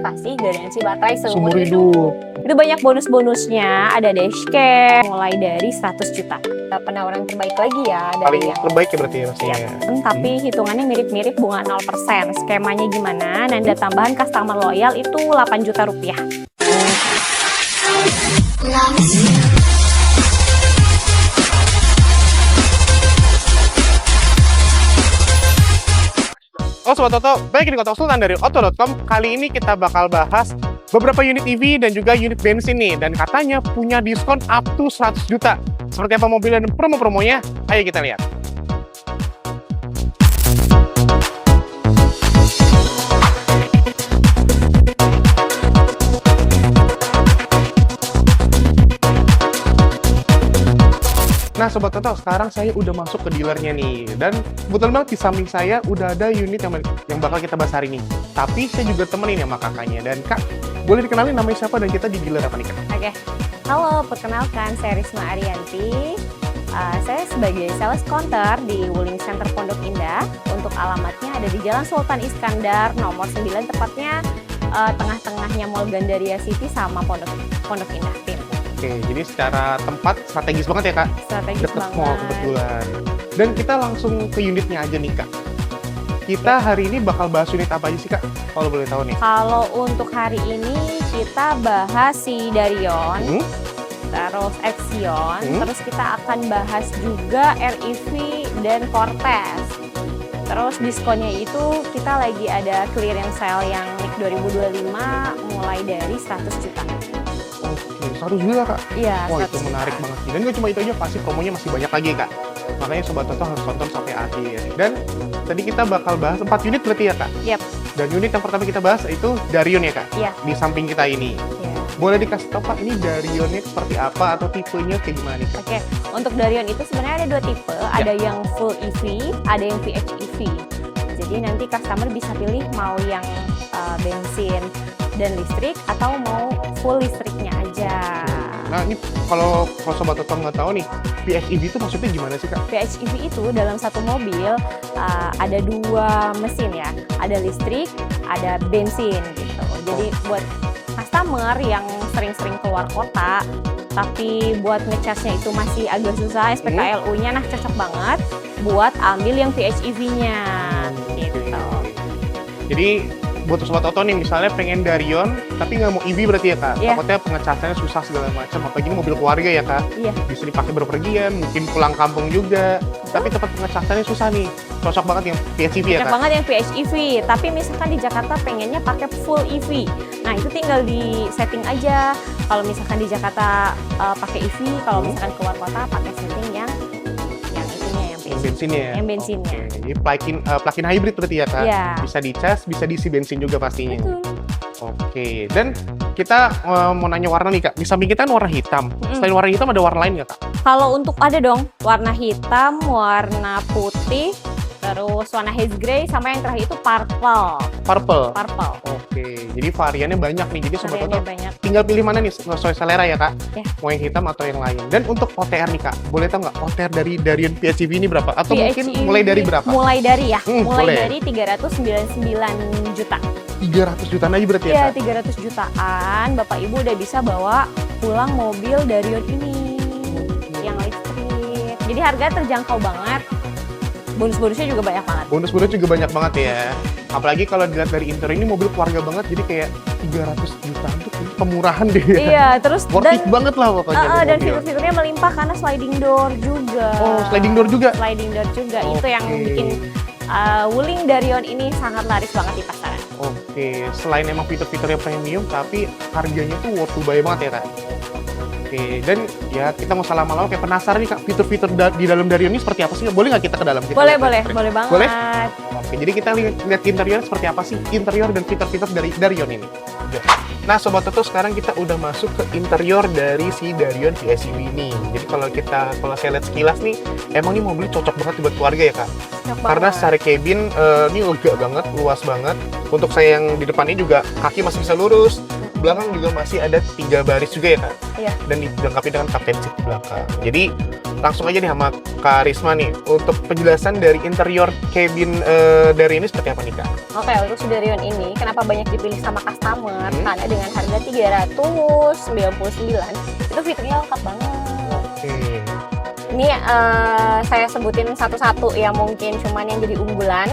garantasi garansi baterai Seumur seumur hidup. Itu banyak bonus-bonusnya, ada dashcam mulai dari 100 juta. Penawaran terbaik lagi ya dari Paling yang terbaik ya berarti ya pastinya. tapi hitungannya mirip-mirip bunga 0%. Skemanya gimana? Nanda tambahan customer loyal itu 8 juta rupiah. Oh Sobat Toto, baik di Kota Sultan dari Auto.com. Kali ini kita bakal bahas beberapa unit EV dan juga unit bensin nih. Dan katanya punya diskon up to 100 juta. Seperti apa mobil dan promo-promonya? Ayo kita lihat. Nah Sobat Toto, sekarang saya udah masuk ke dealernya nih. Dan kebetulan banget di samping saya udah ada unit yang bakal kita bahas hari ini. Tapi saya juga temenin sama kakaknya. Dan Kak, boleh dikenalin namanya siapa dan kita di dealer apa nih Kak? Oke, halo, perkenalkan saya Risma Arianti. Saya sebagai sales counter di Wuling Center Pondok Indah. Untuk alamatnya ada di Jalan Sultan Iskandar nomor 9, tepatnya tengah-tengahnya Mall Gandaria City sama Pondok Indah Tim. Oke, jadi secara tempat strategis banget ya Kak? Strategis Deket banget. mall kebetulan. Dan kita langsung ke unitnya aja nih Kak. Kita hari ini bakal bahas unit apa aja sih Kak? Kalau boleh tahu nih. Kalau untuk hari ini kita bahas si Darion, terus Exion, terus kita akan bahas juga REV dan Cortez. Terus diskonnya itu kita lagi ada clearance sale yang NIK 2025 mulai dari 100 juta. Oke, 100 juta Kak? Iya, Wah 100 itu menarik juta. banget sih. Dan gak cuma itu aja, pasti promonya masih banyak lagi Kak. Makanya Sobat Toto harus tonton sampai akhir. Dan tadi kita bakal bahas 4 unit berarti ya Kak? Yap. Dan unit yang pertama kita bahas itu Darion ya Kak? Iya. Di samping kita ini. Iya. Boleh dikasih tau Pak, ini Darionnya seperti apa atau tipenya kayak gimana nih Kak? Oke, untuk Darion itu sebenarnya ada dua tipe, ada yang full EV, ada yang PHEV. Jadi nanti customer bisa pilih mau yang bensin dan listrik atau mau full listriknya aja. Nah ini kalau Sobat Toto nggak tahu nih, PHEV itu maksudnya gimana sih Kak? PHEV itu dalam satu mobil ada dua mesin ya, ada listrik, ada bensin gitu. Jadi buat customer yang sering-sering keluar kota, tapi buat ngecasnya itu masih agak susah, SPKLU-nya nah cocok banget buat ambil yang PHEV-nya gitu. Jadi buat Sobat Toto nih misalnya pengen Darion tapi nggak mau EV berarti ya Kak? Iya. Takutnya pengecasannya susah segala macam, apalagi ini mobil keluarga ya Kak? Iya. Bisa dipakai berpergian, mungkin pulang kampung juga, tapi tempat pengecasannya susah nih. Cocok banget yang PHEV ya Cocok Kak? banget yang PHEV, tapi misalkan di Jakarta pengennya pakai full EV. Nah itu tinggal di setting aja. Kalau misalkan di Jakarta pakai EV, kalau misalkan keluar kota pakai setting yang itunya yang Yang bensinnya ya? Yang bensinnya. Oke. Jadi plug-in hybrid berarti ya Kak? Iya. Bisa dicas, bisa diisi bensin juga pastinya. Betul. Oke, dan kita mau nanya warna nih Kak. Di samping kita kan warna hitam. Selain warna hitam ada warna lain nggak Kak? Kalau untuk ada dong warna hitam, warna putih, terus warna haze gray, sama yang terakhir itu purple. Purple? Purple. Oke, jadi variannya banyak nih. Jadi Sobat Variannya Toto banyak. tinggal pilih mana nih sesuai selera ya Kak? Ya. Mau yang hitam atau yang lain. Dan untuk OTR nih Kak, boleh tahu nggak OTR dari Darion PHEV ini berapa? Atau mungkin PHEV mulai dari berapa? Mulai dari ya, mulai boleh. dari 399 juta. 300 jutaan aja berarti ya Iya, Kak? 300 jutaan Bapak Ibu udah bisa bawa pulang mobil Darion ini yang listrik. Jadi harga terjangkau banget. Bonus-bonusnya juga banyak banget. Bonus-bonus juga banyak banget ya. Apalagi kalau dilihat dari interior ini mobil keluarga banget, jadi kayak 300 jutaan tuh kayaknya kemurahan deh. Iya, terus Worth it banget lah pokoknya. nih dan mobil. fitur-fiturnya melimpah karena sliding door juga. Oh, sliding door juga? Sliding door juga. Itu yang Oke. bikin Wuling Darion ini sangat laris banget di pasaran. Oke, selain emang fitur-fiturnya premium, tapi harganya tuh worth to buy banget ya Kak? Oke, dan ya kita mau salah lama kayak penasaran nih Kak, fitur-fitur di dalam Darion ini seperti apa sih? Boleh nggak kita ke dalam? Kita Boleh lihat? banget. Boleh? Oke, jadi kita lihat interior seperti apa sih interior dan fitur-fitur dari Darion ini. Nah, Sobat Toto, sekarang kita udah masuk ke interior dari si Darion PHEV ini. Jadi kalau saya lihat sekilas nih, emang ini mobil cocok banget buat keluarga ya Kak? Karena secara cabin ini lega banget, luas banget. Untuk saya yang di depannya juga kaki masih bisa lurus, belakang juga masih ada 3 baris juga ya Kak? Iya. Dan dilengkapi dengan captain seat di belakang. Jadi langsung aja nih sama Kak Risma nih, untuk penjelasan dari interior cabin dari ini seperti apa nih Kak? Oke, untuk si Darion ini kenapa banyak dipilih sama customer? Karena dengan harga 399 itu fiturnya lengkap banget. Oke. Ini saya sebutin satu-satu ya, mungkin cuman yang jadi unggulan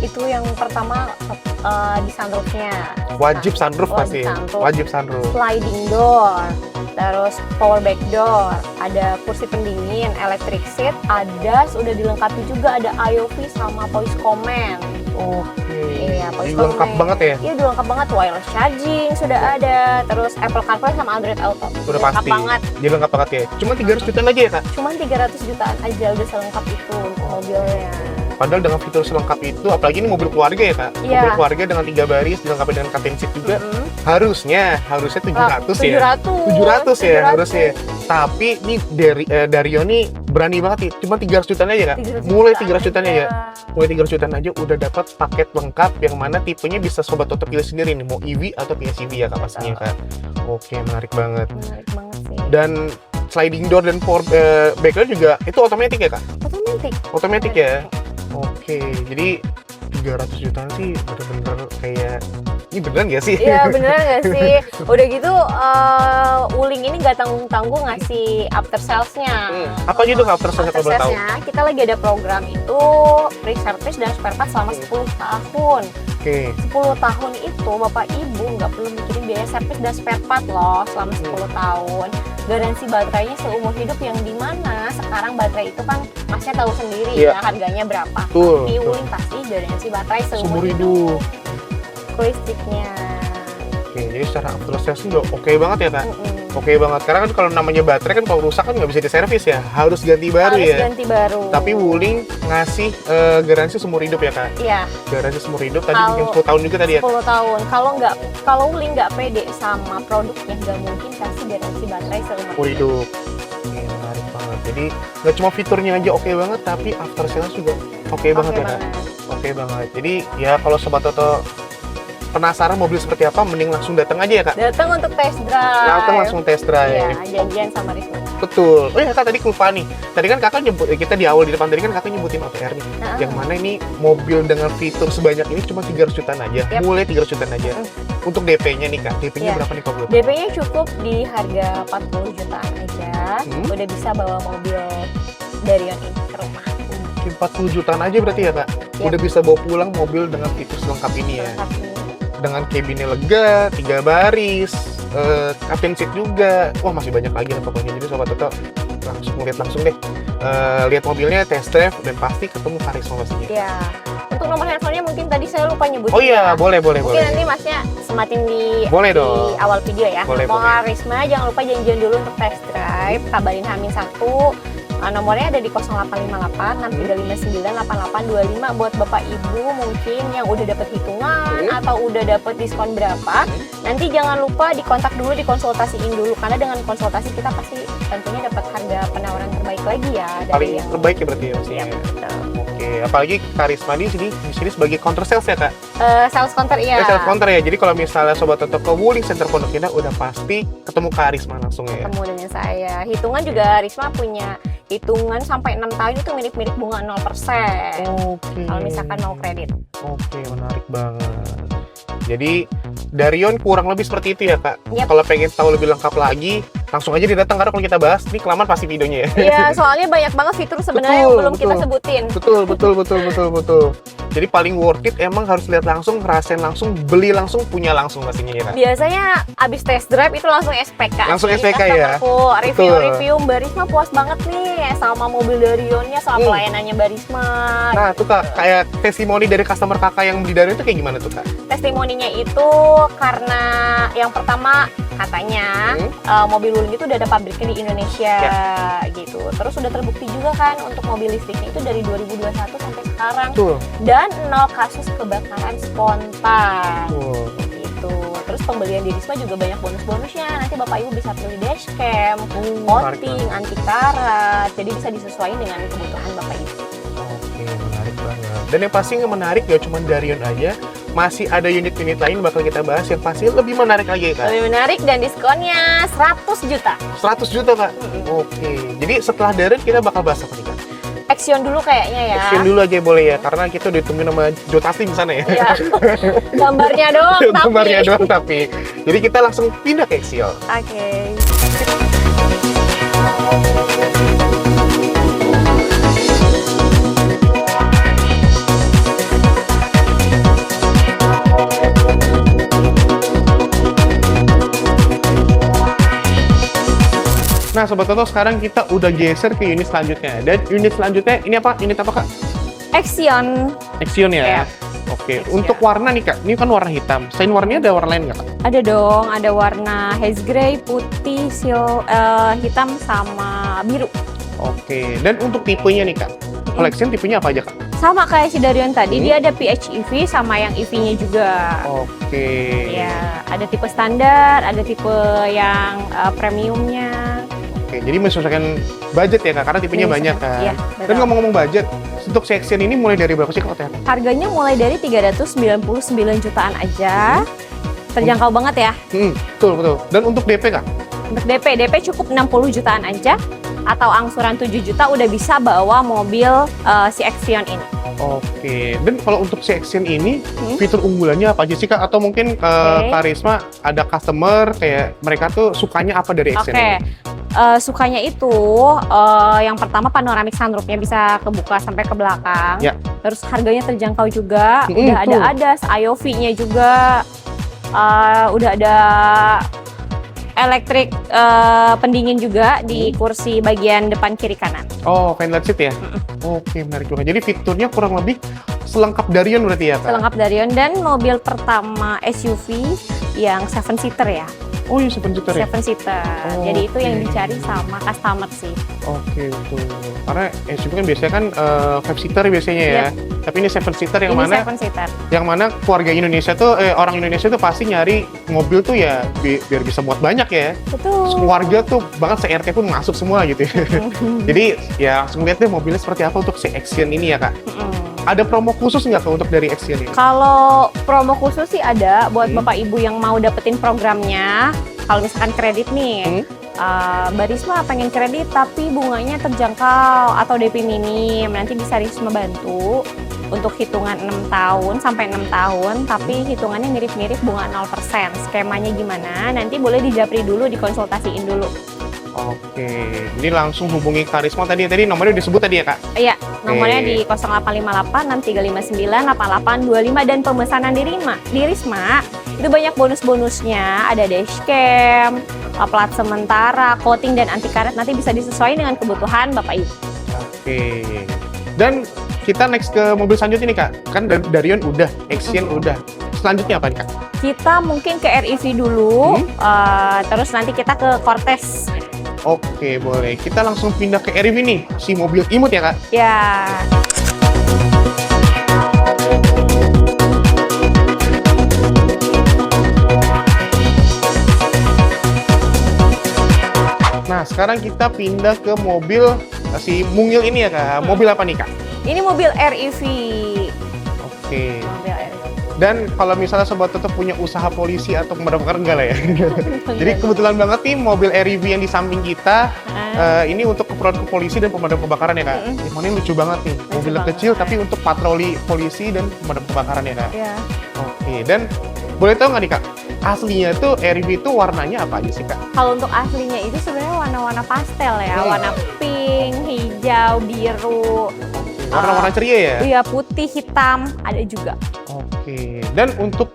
itu yang pertama di sunroofnya. Wajib sunroof pasti. sunroof. Wajib sunroof. Sliding door, terus power back door, ada kursi pendingin, electric seat, ada sudah dilengkapi juga ada IOV sama voice command. Oke. Iya, Jadi lengkap banget ya? Iya, udah lengkap banget. Wireless charging sudah ada, terus Apple CarPlay sama Android Auto. Udah lengkap pasti. banget. Jadi lengkap banget ya. Cuma 300 jutaan aja ya Kak? Cuman 300 jutaan aja udah selengkap itu untuk mobilnya. Padahal dengan fitur selengkap itu, apalagi ini mobil keluarga ya Kak? Iya. Mobil keluarga dengan 3 baris, dilengkapi dengan captain seat juga. Harusnya 700 ya. 700 ya harusnya. Tapi ini dari Dario nih berani banget nih. Cuma 300 jutaan aja Kak? 300 Mulai jutaan 300 jutaan aja. aja. Mulai 300 jutaan aja udah dapat paket lengkap yang mana tipenya bisa Sobat Toto pilih sendiri nih, mau EV atau PHEV ya Kak pastinya Kak. Oke, menarik banget. Menarik banget sih. Dan sliding door dan power back door juga itu otomatis ya Kak? Otomatis. Otomatis ya? Oke, jadi 300 jutaan sih bener-bener kayak ini beneran gak sih? Iya, beneran nggak sih? Udah gitu Wuling ini nggak tanggung-tanggung ngasih after sales-nya. Apa gitu Kak after sales kalau boleh tahu? Sales-nya kita lagi ada program itu free service dan spare part selama 10 tahun. Oke. 10 tahun itu Bapak Ibu nggak perlu mikirin biaya servis dan spare part loh selama 10 tahun. Garansi baterainya seumur hidup, yang dimana sekarang baterai itu kan masnya tahu sendiri Iya. ya harganya berapa. Betul, Tapi betul. Wuling pasti garansi baterai seumur Seumur hidup. hidup. Listriknya. Oke, jadi secara after sales udah oke banget ya Kak? Oke banget, karena kan kalau namanya baterai kan kalau rusak kan nggak bisa diservis ya, harus ganti baru Harus ya. ganti baru. Tapi Wuling ngasih garansi seumur hidup ya Kak? Iya, Garansi seumur hidup tadi Kalau- mungkin 10 tahun juga tadi ya? 10 tahun. Kalau Wuling nggak pede sama produknya, nggak mungkin kasih garansi baterai seumur Seumur hidup. Oke, menarik banget. Jadi nggak cuma fiturnya aja oke banget, tapi after sales juga oke banget ya Kak? Oke banget. Jadi ya kalau Sobat Toto penasaran mobil seperti apa, mending langsung datang aja ya Kak? Datang untuk test drive. Datang langsung test drive. Iya, janjian sama Risma. Betul. Oh ya Kak, tadi lupa nih. Tadi kan Kakak nyebut, kita di awal di depan tadi kan Kakak nyebutin OTR nih. Nah, Yang mana ini mobil dengan fitur sebanyak ini cuma 300 jutaan aja. Yap. Mulai 300 jutaan aja. Untuk DP-nya nih Kak, DP-nya Iya. berapa nih kalau boleh tahu? DP-nya cukup di harga 40 jutaan aja. Udah bisa bawa mobil Darion ini ke rumah. Oke, 40 jutaan aja berarti ya Kak? Yap. Udah bisa bawa pulang mobil dengan fitur selengkap ini ya. Lengkap ini. Dengan cabinnya lega, 3 baris, captain seat juga. Wah, masih banyak lagi nih pokoknya. Jadi Sobat Toto langsung deh. Lihat mobilnya, test drive, dan pasti ketemu Karisma pastinya. Iya. Untuk nomor handphonenya mungkin tadi saya lupa nyebutin. Oh iya, ya. boleh. Mungkin nanti masnya sematin di Boleh di dong. awal video ya. Boleh, Mau boleh. Risma jangan lupa janjian dulu untuk test drive. Kabarin H-1. Nomornya ada di 0858 6359 8825 buat Bapak Ibu mungkin yang udah dapat hitungan atau udah dapat diskon berapa. Nanti jangan lupa dikontak dulu, dikonsultasiin dulu, karena dengan konsultasi kita pasti tentunya dapat harga penawaran terbaik lagi ya dari Paling yang terbaik ya berarti ya pastinya. Iya, betul. Oke, apalagi Karisma di sini sebagai counter sales ya Kak? Sales counter iya. Sales counter ya. Jadi kalau misalnya Sobat Toto ke Wuling Center Pondok Indah udah pasti ketemu Karisma langsung ya. Ketemu dengan saya. Hitungan juga Risma punya hitungan sampai 6 tahun itu mirip-mirip bunga 0%. Oke. Kalau misalkan mau kredit. Oke, menarik banget. Jadi Darion kurang lebih seperti itu ya Kak. Yap. Kalau pengen tahu lebih lengkap lagi, langsung aja didatang karena kalau kita bahas, ini kelamaan pasti videonya ya. Iya, soalnya banyak banget fitur sebenarnya yang Betul, belum kita betul. sebutin. Betul. Jadi paling worth it emang harus lihat langsung, ngerasain langsung, beli langsung, punya langsung pastinya ya Kak. Biasanya abis test drive itu langsung SPK. Langsung sih, SPK ya? customerku. Betul. Review Mbak Risma puas banget nih sama mobil Darionnya, sama pelayanannya Mbak Risma. Nah, tuh Kak, kayak testimoni dari customer Kakak yang beli Darion itu kayak gimana tuh Kak? Testimoninya itu karena yang pertama katanya mobil Wuling itu udah ada pabriknya di Indonesia gitu. Terus udah terbukti juga kan untuk mobil listriknya itu dari 2021 sampai sekarang. Betul. Dan 0 kasus kebakaran spontan. Betul. Gitu. Terus pembelian di Risma juga banyak bonus-bonusnya. Nanti Bapak Ibu bisa pilih dashcam, menarik coating, anti karat. Jadi bisa disesuaikan dengan kebutuhan Bapak Ibu. Oke, menarik banget. Dan yang pasti yang menarik gak cuma Darion aja, masih ada unit-unit lain bakal kita bahas yang pasti lebih menarik lagi ya, Kak. Lebih menarik dan diskonnya 100 juta. 100 juta, Kak. Oke. Jadi setelah Darion kita bakal bahas apa nih, Kak? Action dulu kayaknya ya. Action dulu aja boleh ya, karena kita udah ditungguin sama Jotati di sana ya. Iya. Gambarnya doang tapi. Gambarnya doang tapi. Jadi kita langsung pindah ke Action. Oke. Nah, Sobat Toto, sekarang kita udah geser ke unit selanjutnya. Dan unit selanjutnya, ini apa? Unit apa, Kak? Action. Action ya? Iya. Oke, Action. untuk warna nih, Kak. Ini kan warna hitam. Selain warnanya ada warna lain nggak, Kak? Ada dong, ada warna haze gray, putih, hitam sama biru. Oke, dan untuk tipenya nih, Kak. Kalau Action tipenya apa aja, Kak? Sama kayak si Darion tadi, dia ada PHEV sama yang EV-nya juga. Oke. Ya, ada tipe standar, ada tipe yang premiumnya. Oke, jadi menyesuaikan budget ya, Kak? Karena tipenya banyak, Kak. Iya, Dan betul. ngomong-ngomong budget, untuk Action ini mulai dari berapa sih, Kak? Hotel? Harganya mulai dari 399 jutaan aja. Terjangkau banget ya. Betul, betul. Dan untuk DP, Kak? Untuk DP cukup 60 jutaan aja. Atau angsuran 7 juta udah bisa bawa mobil si Action ini. Oke, dan kalau untuk si Action ini, fitur unggulannya apa aja sih, Kak? Atau mungkin Karisma ada customer kayak mereka tuh sukanya apa dari Action Oke. ini? Sukanya itu yang pertama panoramic sunroofnya bisa kebuka sampai ke belakang. Ya. Terus harganya terjangkau juga. Udah ada tuh. ADAS, IOV-nya juga. Udah ada elektrik pendingin juga di kursi bagian depan kiri kanan. Oh, Kindle Seat ya? Oke, menarik juga. Jadi fiturnya kurang lebih selengkap Darion berarti ya, Kak? Selengkap Darion dan mobil pertama SUV yang 7-seater ya. Oh iya, 7-seater ya? 7-seater. Oh, Jadi itu yang oke. dicari sama customer sih. Oke, betul. Karena SUV kan biasanya kan 5-seater biasanya ya. Tapi ini 7-seater yang Ini mana 7-seater. yang mana keluarga Indonesia tuh orang Indonesia tuh pasti nyari mobil tuh ya biar bisa muat banyak ya. Betul. Keluarga tuh bahkan se-RT pun masuk semua gitu ya. Jadi ya langsung lihat deh mobilnya seperti apa untuk si Action ini ya, Kak. Ada promo khusus nggak, Kak, untuk dari Action ini? Kalau promo khusus sih ada buat Bapak Ibu yang mau dapetin programnya. Kalau misalkan kredit nih, Mbak Risma pengen kredit tapi bunganya terjangkau atau DP minim, nanti bisa Risma bantu untuk hitungan 6 tahun sampai 6 tahun, tapi hitungannya mirip-mirip bunga 0%. Skemanya gimana? Nanti boleh dijapri dulu, dikonsultasiin dulu. Oke, ini langsung hubungi Karisma tadi nomornya disebut tadi ya, Kak? Iya, nomornya di 0858 6359 8825 dan pemesanan di Risma itu banyak bonus-bonusnya, ada dashcam, plat sementara, coating dan anti karet, nanti bisa disesuaikan dengan kebutuhan Bapak Ibu. Oke. Dan kita next ke mobil selanjutnya nih, Kak. Kan Darion udah, Action udah. Selanjutnya apa nih, Kak? Kita mungkin ke REV dulu, terus nanti kita ke Cortez. Oke, boleh. Kita langsung pindah ke REV nih, si mobil imut ya, Kak? Ya, Nah, sekarang kita pindah ke mobil si mungil ini ya, Kak. Mobil apa nih, Kak? ini mobil REV. Oke. Mobil REV. Dan kalau misalnya Sobat Toto punya usaha polisi atau pemadam kebakaran, enggak lah ya. Jadi kebetulan banget nih mobil REV yang di samping kita ini untuk keperluan polisi dan pemadam kebakaran ya, Kak. Yang mana ini lucu banget nih. Mobilnya banget. kecil tapi untuk patroli polisi dan pemadam kebakaran ya, Kak. Ya. Oke, dan boleh tahu nggak nih, Kak? Aslinya tuh REV itu warnanya apa aja sih, Kak? Kalau untuk aslinya itu sebenarnya warna-warna pastel ya, warna pink, hijau, biru, Warna-warna ceria ya? iya putih, hitam, ada juga. Oke. Dan untuk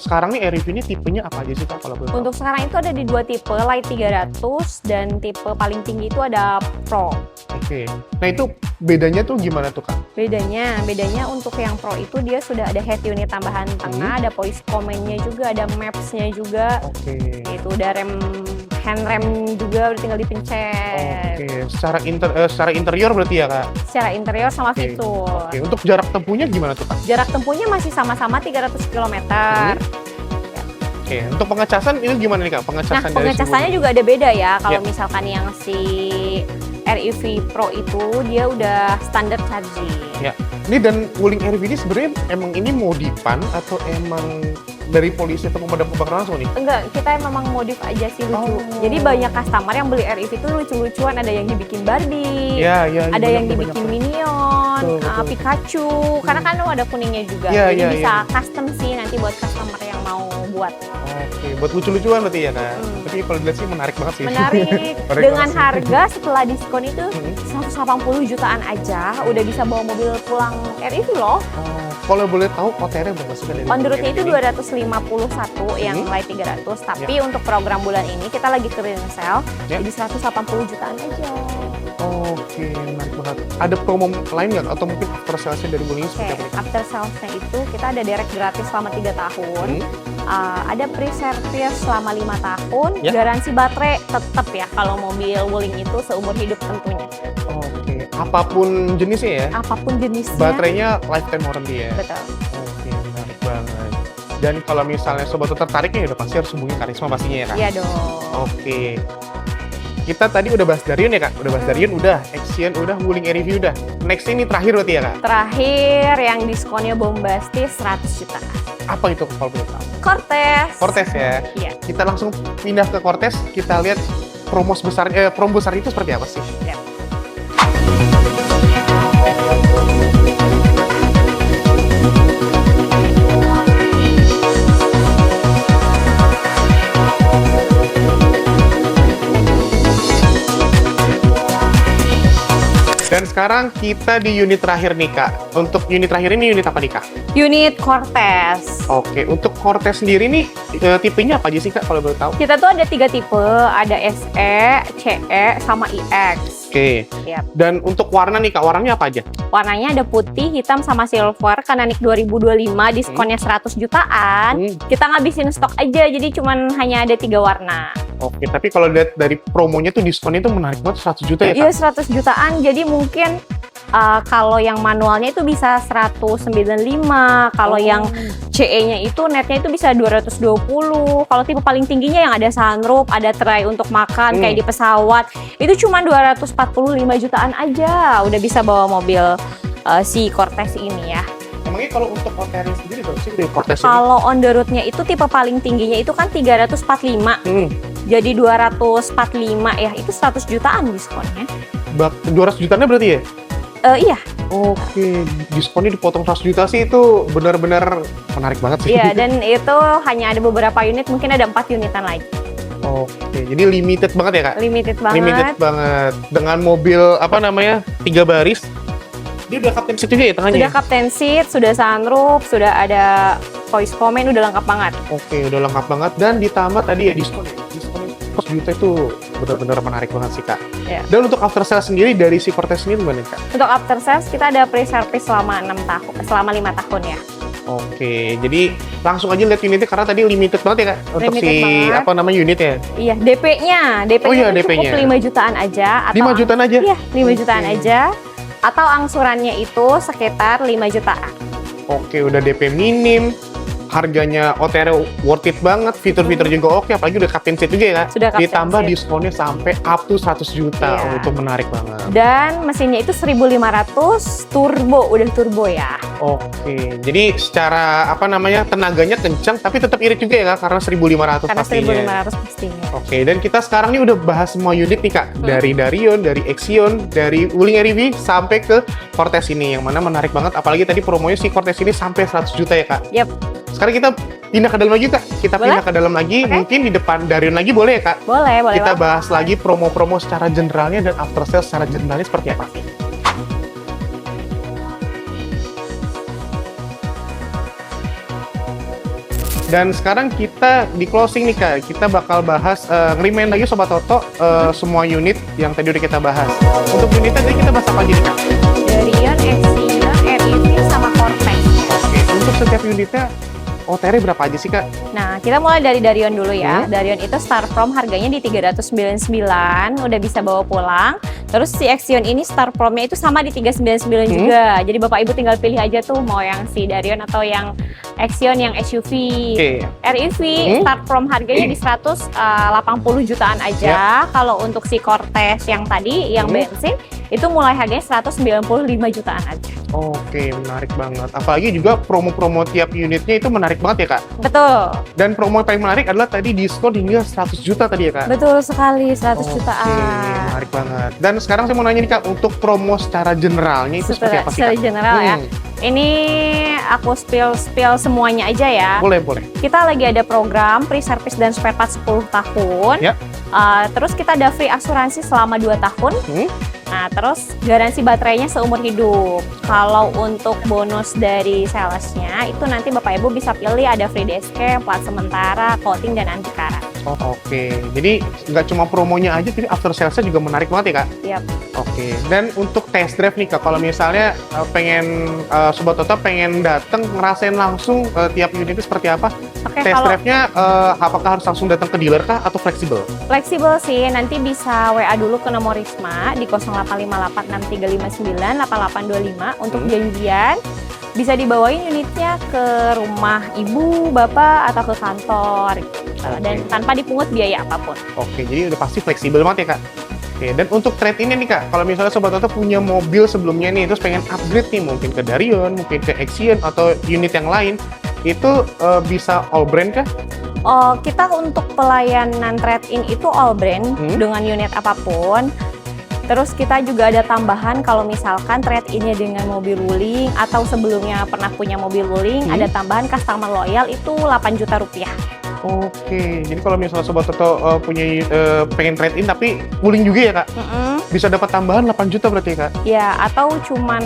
sekarang nih REV ini tipenya apa aja sih, Kak, kalau boleh tahu? Untuk sekarang itu ada di 2 tipe, Light 300 dan tipe paling tinggi itu ada Pro. Oke. Nah, itu bedanya tuh gimana tuh, Kak? Bedanya untuk yang Pro itu dia sudah ada head unit tambahan tengah, ada voice command-nya juga, ada maps-nya juga. Oke. Itu udah handrem juga udah tinggal dipencet. Oke. Secara interior berarti ya, Kak? Secara interior sama Oke. fitur. Oke. Untuk jarak tempuhnya gimana tuh, Kak? Jarak tempuhnya masih sama-sama 300 km. Oke. Untuk pengecasan itu gimana nih, Kak? Nah, Pengecasan dari pengecasannya si juga ada beda ya. Kalau Ya. misalkan yang si REV Pro itu dia udah standar charging. Ya. Ini dan Wuling REV ini sebenarnya emang ini modifan atau emang dari polisi atau pemadam kebakaran langsung nih? Enggak, kita memang modif aja sih lucu. Oh. Jadi banyak customer yang beli REV itu lucu-lucuan, ada yang dibikin Barbie, Ya, ada yang dibikin Minion, Betul, betul. Pikachu, karena kan ada kuningnya juga. Ya, Jadi ya, bisa custom sih nanti buat customer yang mau buat. Oke, buat lucu-lucuan berarti ya kan? Tapi kalau dilihat sih menarik banget sih. Menarik. Menarik Dengan banget sih. harga setelah diskon itu Hmm. 180 jutaan aja udah bisa bawa mobil pulang REV loh. Oh, kalau boleh tahu OTR berapa sih dari On the road-nya itu Wuling REV ini? 251 yang Hmm. Light 300, tapi untuk program bulan ini kita lagi clearance sale Ya. jadi 180 jutaan aja. Oke, menarik banget. Ada promo lain nggak? Atau mungkin after sales-nya dari Wuling Oke, seperti apa nih? after sales-nya itu kita ada direct gratis selama 3 tahun. Ada pre-service selama 5 tahun, Ya. garansi baterai tetap ya kalau mobil Wuling itu seumur hidup tentunya. Oke, apapun jenisnya ya? Apapun jenisnya. Baterainya lifetime warranty ya? Betul. Oke, menarik banget. Dan kalau misalnya sobat tuh tertarik ya udah pasti harus hubungi Karisma pastinya ya Kak? Iya dong. Oke. Kita tadi udah bahas Darion ya Kak? Udah bahas Darion, udah. Action, udah. Wuling REV, udah. Next ini terakhir berarti ya Kak? Terakhir yang diskonnya bombastis 100 juta. Apa itu kalau boleh tahu? Cortez. Cortez ya? Iya. Kita langsung pindah ke Cortez, kita lihat promo besar itu seperti apa sih? Iya. Dan sekarang kita di unit terakhir nih Kak. Untuk unit terakhir ini unit apa nih Kak? Unit Cortez. Oke, untuk Cortez sendiri nih tipenya apa aja sih Kak kalau boleh tahu? Kita tuh ada 3 tipe, ada SE, CE, sama IX. Oke. Yap. Dan untuk warna nih Kak, warnanya apa aja? Warnanya ada putih, hitam, sama silver. Karena NIK 2025 diskonnya 100 jutaan. Kita ngabisin stok aja, jadi cuman hanya ada 3 warna. Oke, tapi kalau lihat dari promonya tuh diskonnya tuh menarik banget 100 juta ya Iya, Kak? 100 jutaan. Jadi mungkin kalau yang manualnya itu bisa 195, kalau yang CE-nya itu netnya itu bisa 220. Kalau tipe paling tingginya yang ada sunroof, ada tray untuk makan kayak di pesawat, itu cuma 245 jutaan aja udah bisa bawa mobil si Cortez ini ya. Emangnya kalau untuk OTR sendiri berapa sih dari Cortez ini? Kalau on the road-nya itu tipe paling tingginya itu kan 345. Jadi 245 ya, itu 100 jutaan diskonnya. 200 jutanya berarti ya? Iya. Oke, diskonnya dipotong 100 juta sih itu benar-benar menarik banget sih. Iya, dan itu hanya ada beberapa unit, mungkin ada 4 unitan lagi. Oke, jadi limited banget ya Kak? Limited banget. Limited banget. Dengan mobil, apa namanya, 3 baris. Dia udah captain seat juga ya tengahnya? Sudah captain seat, sudah sunroof, sudah ada voice comment, udah lengkap banget. Oke, udah lengkap banget. Dan ditambah tadi ya diskonnya 100 juta itu benar-benar menarik banget sih Kak. Iya. Dan untuk after sales sendiri dari si Cortez ini gimana Kak? Untuk after sales kita ada pre-service selama 6 tahun, selama 5 tahun ya. Oke, jadi langsung aja lihat unitnya karena tadi limited banget ya Kak untuk Limited si banget. apa namanya unitnya. Iya, DP-nya Oh iya, itu cukup DP-nya. 5 jutaan aja. 5 jutaan aja? Iya, 5 Oke. jutaan aja. Atau angsurannya itu sekitar 5 jutaan. Oke, udah DP minim. Harganya OTR worth it banget, fitur-fitur juga oke, apalagi udah captain seat juga ya Kak. Sudah captain Ditambah seat. diskonnya sampai up to 100 juta. Iya. Oh, itu menarik banget. Dan mesinnya itu 1500 turbo, udah turbo ya. Oke, jadi secara apa namanya tenaganya kencang, tapi tetap irit juga ya Kak, karena 1500 Karena pastinya. 1500 pastinya. Oke, dan kita sekarang nih udah bahas semua unit nih Kak, dari Darion, dari Axion, dari Wuling REV sampai ke Cortez ini, yang mana menarik banget. Apalagi tadi promonya si Cortez ini sampai 100 juta ya Kak. Yap, Sekarang kita pindah ke dalam lagi Kak. Kita Boleh? pindah ke dalam lagi, Oke. mungkin di depan Darion lagi boleh ya Kak? boleh, boleh. Kita banget. bahas lagi promo-promo secara generalnya dan after sales secara generalnya seperti apa sih? Dan sekarang kita di closing nih Kak, kita bakal bahas, ngerimain lagi Sobat Toto, semua unit yang tadi udah kita bahas. Untuk unitnya tadi kita bahas apa aja nih Kak? Darion, Axion, REV, sama Cortex. Oke, untuk setiap unitnya OTR berapa aja sih, Kak? Nah, kita mulai dari Darion dulu ya. Darion itu start from harganya di 399, udah bisa bawa pulang. Terus si Axion ini start from-nya itu sama di 399 juga. Jadi Bapak Ibu tinggal pilih aja tuh mau yang si Darion atau yang Axion yang SUV. REV start from harganya di 180 jutaan aja. Kalau untuk si Cortez yang tadi yang bensin itu mulai harganya 195 jutaan aja. Oke, menarik banget. Apalagi juga promo-promo tiap unitnya itu menarik banget ya, Kak? Betul. Dan promo yang paling menarik adalah tadi diskon hingga 100 juta tadi ya, Kak? Betul sekali, 100 jutaan. Oke, menarik banget. Dan sekarang saya mau nanya nih, Kak, untuk promo secara generalnya itu seperti apa sih, Kak? Secara general ya. Ini aku spill semuanya aja ya. Boleh, boleh. Kita lagi ada program free service dan spare part 10 tahun. Ya. Terus kita ada free asuransi selama 2 tahun. Nah, terus garansi baterainya seumur hidup. Kalau untuk bonus dari salesnya, itu nanti Bapak Ibu bisa pilih ada free dashcam, plat sementara, coating, dan anti karat. Oke. Jadi nggak cuma promonya aja, tapi after salesnya juga menarik banget ya, Kak? Yap. Oke. Dan untuk test drive nih, Kak, kalau misalnya pengen Sobat Toto pengen datang ngerasain langsung tiap unit itu seperti apa? Oke, Test drive-nya apakah harus langsung datang ke dealer kah atau fleksibel? Fleksibel sih, nanti bisa WA dulu ke nomor Risma di 085863598825 untuk janjian. Bisa dibawain unitnya ke rumah ibu, bapak, atau ke kantor gitu. Dan tanpa dipungut biaya apapun. Oke, jadi udah pasti fleksibel banget ya, Kak? Oke, dan untuk trade-in-nya nih, Kak, kalau misalnya Sobat Toto punya mobil sebelumnya nih, terus pengen upgrade nih, mungkin ke Darion, mungkin ke Axion, atau unit yang lain, itu bisa all brand kah? Oh, kita untuk pelayanan trade-in itu all brand dengan unit apapun. Terus kita juga ada tambahan kalau misalkan trade-in-nya dengan mobil wuling atau sebelumnya pernah punya mobil wuling, ada tambahan customer loyal itu 8 juta rupiah. Oke, jadi kalau misalnya Sobat Toto punya pengen trade-in tapi wuling juga ya, Kak? Bisa dapat tambahan 8 juta berarti ya, Kak? Ya, atau cuman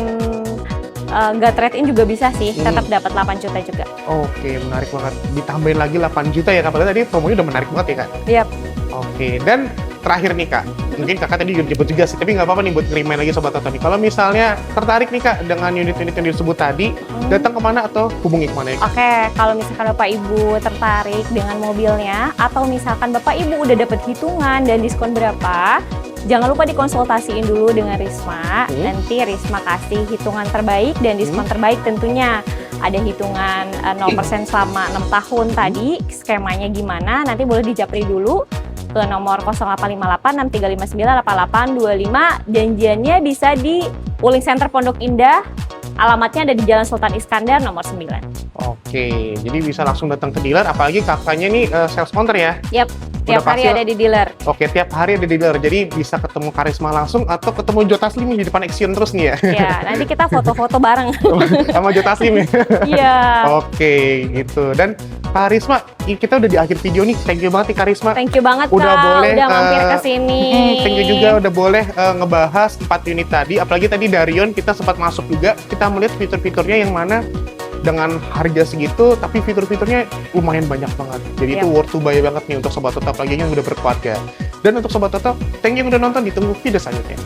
nggak trade-in juga bisa sih, tetap dapat 8 juta juga. Oke, menarik banget. Ditambahin lagi 8 juta ya, Kak? Padahal tadi promonya udah menarik banget ya, Kak? Yap. Oke, dan terakhir nih, Kak, mungkin Kakak tadi nyebut juga sih, tapi nggak apa-apa nih buat remind lagi Sobat Toto nih. Kalau misalnya tertarik nih, Kak, dengan unit-unit yang disebut tadi, datang kemana atau hubungi kemana ya, Kak? Oke, kalau misalkan Bapak Ibu tertarik dengan mobilnya, atau misalkan Bapak Ibu udah dapat hitungan dan diskon berapa, jangan lupa dikonsultasiin dulu dengan Risma. Nanti Risma kasih hitungan terbaik dan diskon terbaik tentunya. Ada hitungan 0% selama 6 tahun tadi, skemanya gimana, nanti boleh dijapri dulu ke nomor 085863598825. Janjiannya bisa di Wuling Center Pondok Indah. Alamatnya ada di Jalan Sultan Iskandar nomor 9. Oke, jadi bisa langsung datang ke dealer, apalagi kakaknya nih sales counter ya? Yap, tiap hari ada di dealer. Oke, tiap hari ada di dealer, jadi bisa ketemu Karisma langsung atau ketemu Jo Taslim di depan Axion terus nih ya? Ya, nanti kita foto-foto bareng. Sama Jo Taslim ya? Iya. Oke, gitu. Dan Karisma, kita udah di akhir video nih. Thank you banget nih Karisma. Thank you banget, udah Kak. Boleh, udah mampir ke sini. Thank you juga udah boleh ngebahas 4 unit tadi. Apalagi tadi Darion kita sempat masuk juga. Kita melihat fitur-fiturnya yang mana dengan harga segitu, tapi fitur-fiturnya lumayan banyak banget. Jadi itu worth to buy banget nih untuk Sobat Toto, apalagi yang udah berkeluarga. Dan untuk Sobat Toto, thank you yang udah nonton. Ditunggu video selanjutnya.